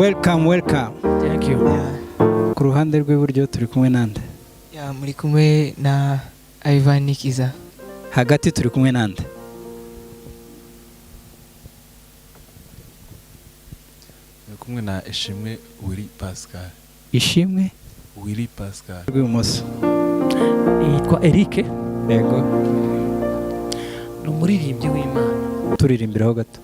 welcome. Thank you. Ku ruhande rw'iburyo turi kumwe nande? Muri kumwe na Ivan Nikiza. Hagati turi kumwe nande? kumwe na Ishimwe Willy Pascal. Ishimwe Willy Pascal. Rw'ibumoso yitwa Eric. yego Ni umuririmbyi w'Imana. turirimbiraho gato.